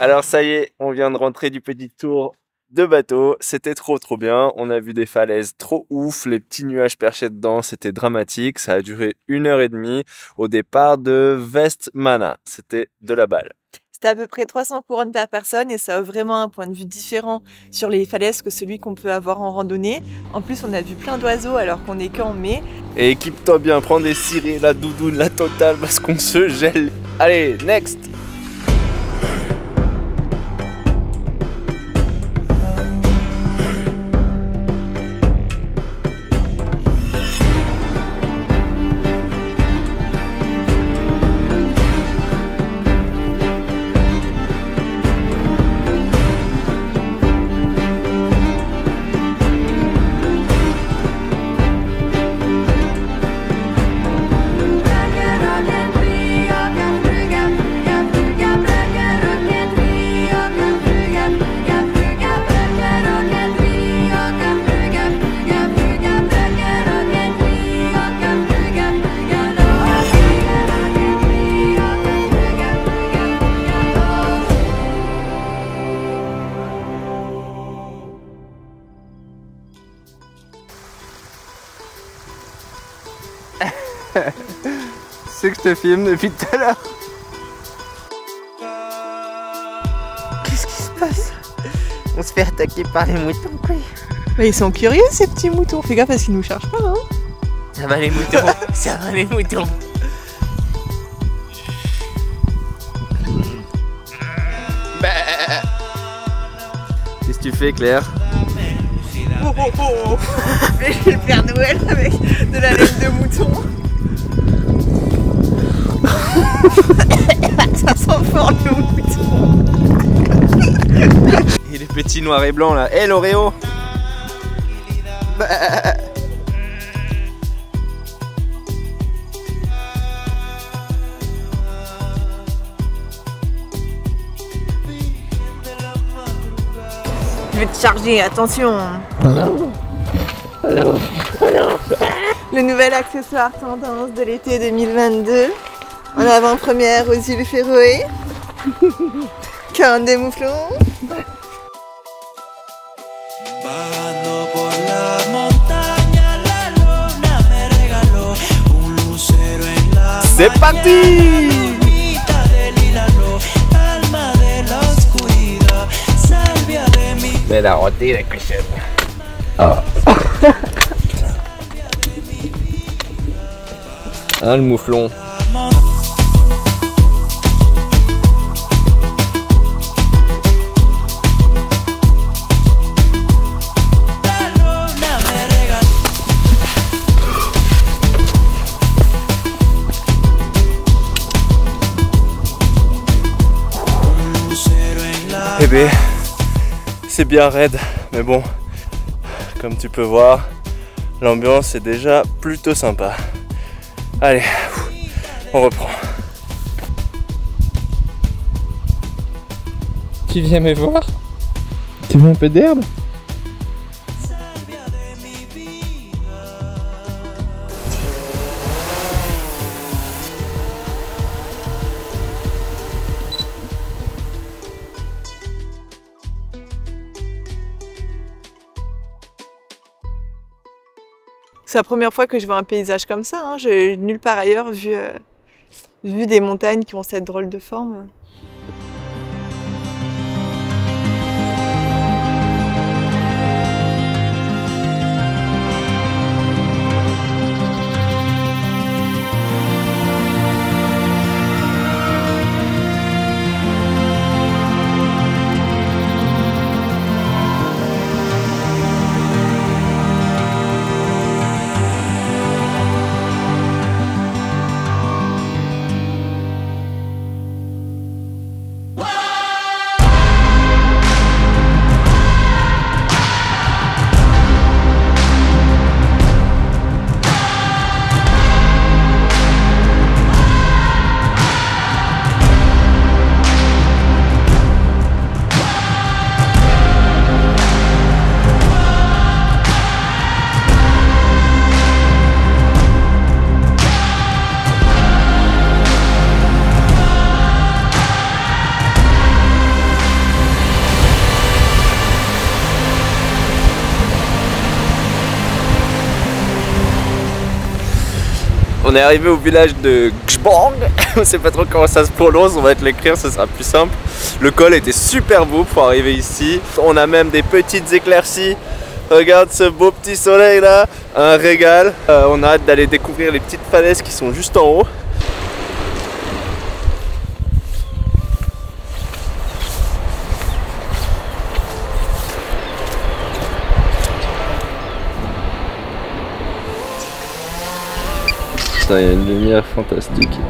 Alors ça y est, on vient de rentrer du petit tour de bateau. C'était trop bien. On a vu des falaises trop ouf, les petits nuages perchés dedans, c'était dramatique. Ça a duré 1h30 au départ de Vestmanna. C'était de la balle. C'était à peu près 300 couronnes par personne et ça a vraiment un point de vue différent sur les falaises que celui qu'on peut avoir en randonnée. En plus, on a vu plein d'oiseaux alors qu'on est qu'en mai. Et équipe-toi bien, prends des cirés, la doudoune, la totale parce qu'on se gèle. Allez, next! C'est que je te filme depuis tout à l'heure. Qu'est-ce qui se passe? On se fait attaquer par les moutons, quoi. Mais ils sont curieux ces petits moutons. Fais gaffe parce qu'ils nous cherchent pas, hein. Ça va les moutons, ça va les moutons. Qu'est-ce que tu fais, Claire? Oh oh oh. Mais j'ai le Père Noël avec de la laine de mouton. Ça sent fort le mouton. Et les petits noirs et blancs là. Hé l'Oreo! Je vais te charger, attention. Le nouvel accessoire tendance de l'été 2022. En avant-première aux îles Féroé. Corne des mouflons. C'est parti! Mais la rôtie, la cuisine. Ah, le mouflon. Eh ben, c'est bien raide, mais bon, comme tu peux voir, l'ambiance est déjà plutôt sympa. Allez, on reprend. Tu viens me voir? Tu veux un peu d'herbe? C'est la première fois que je vois un paysage comme ça. Hein. J'ai nulle part ailleurs vu des montagnes qui ont cette drôle de forme. On est arrivé au village de Gbang. On sait pas trop comment ça se prononce, on va te l'écrire, ce sera plus simple. Le col était super beau pour arriver ici. On a même des petites éclaircies. Regarde ce beau petit soleil là, un régal. On a hâte d'aller découvrir les petites falaises qui sont juste en haut. Putain, il y a une lumière fantastique.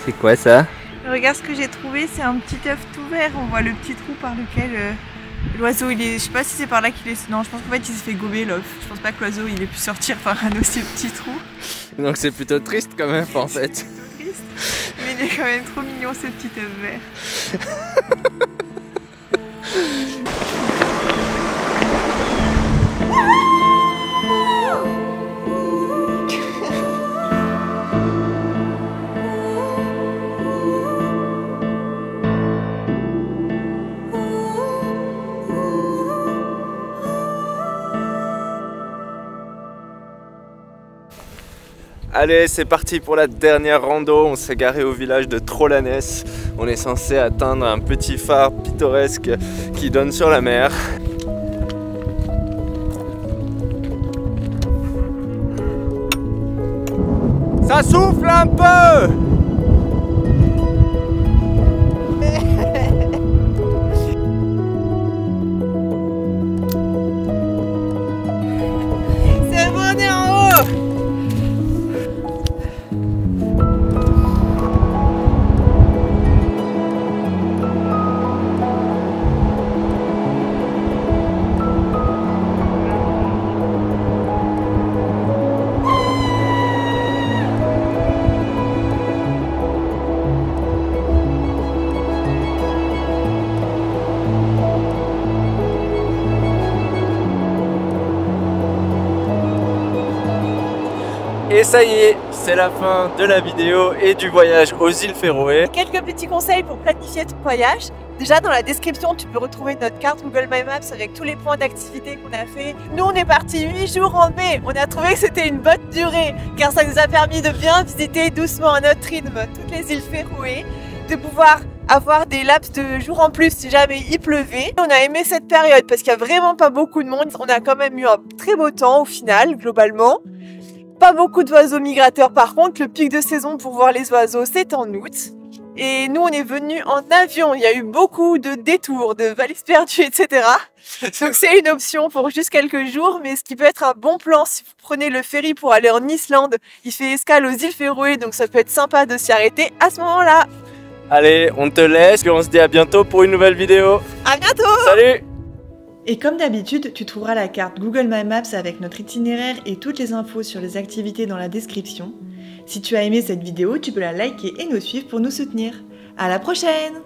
C'est quoi ça? Regarde ce que j'ai trouvé, c'est un petit œuf tout vert. On voit le petit trou par lequel l'oiseau il est. Je sais pas si c'est par là qu'il est. Non, je pense qu'en fait il s'est fait gober l'œuf. Je pense pas que l'oiseau il ait pu sortir par un aussi petit trou. Donc c'est plutôt triste quand même en fait. C'est plutôt triste. Mais il est quand même trop mignon ce petit œuf vert. Allez, c'est parti pour la dernière rando. On s'est garé au village de Trolanès. On est censé atteindre un petit phare pittoresque qui donne sur la mer. Ça souffle un peu! C'est bon, on est en haut! Et ça y est, c'est la fin de la vidéo et du voyage aux îles Féroé. Quelques petits conseils pour planifier ton voyage. Déjà dans la description tu peux retrouver notre carte Google My Maps avec tous les points d'activité qu'on a fait. Nous on est parti 8 jours en mai, on a trouvé que c'était une bonne durée car ça nous a permis de bien visiter doucement à notre rythme toutes les îles Féroé, de pouvoir avoir des laps de jours en plus si jamais il pleuvait. On a aimé cette période parce qu'il n'y a vraiment pas beaucoup de monde, on a quand même eu un très beau temps au final globalement. Pas beaucoup d'oiseaux migrateurs par contre, le pic de saison pour voir les oiseaux c'est en août. Et nous on est venus en avion, il y a eu beaucoup de détours, de valises perdues, etc. Donc c'est une option pour juste quelques jours, mais ce qui peut être un bon plan si vous prenez le ferry pour aller en Islande, il fait escale aux îles Féroé, donc ça peut être sympa de s'y arrêter à ce moment-là. Allez, on te laisse, puis on se dit à bientôt pour une nouvelle vidéo. À bientôt! Salut! Et comme d'habitude, tu trouveras la carte Google My Maps avec notre itinéraire et toutes les infos sur les activités dans la description. Si tu as aimé cette vidéo, tu peux la liker et nous suivre pour nous soutenir. À la prochaine!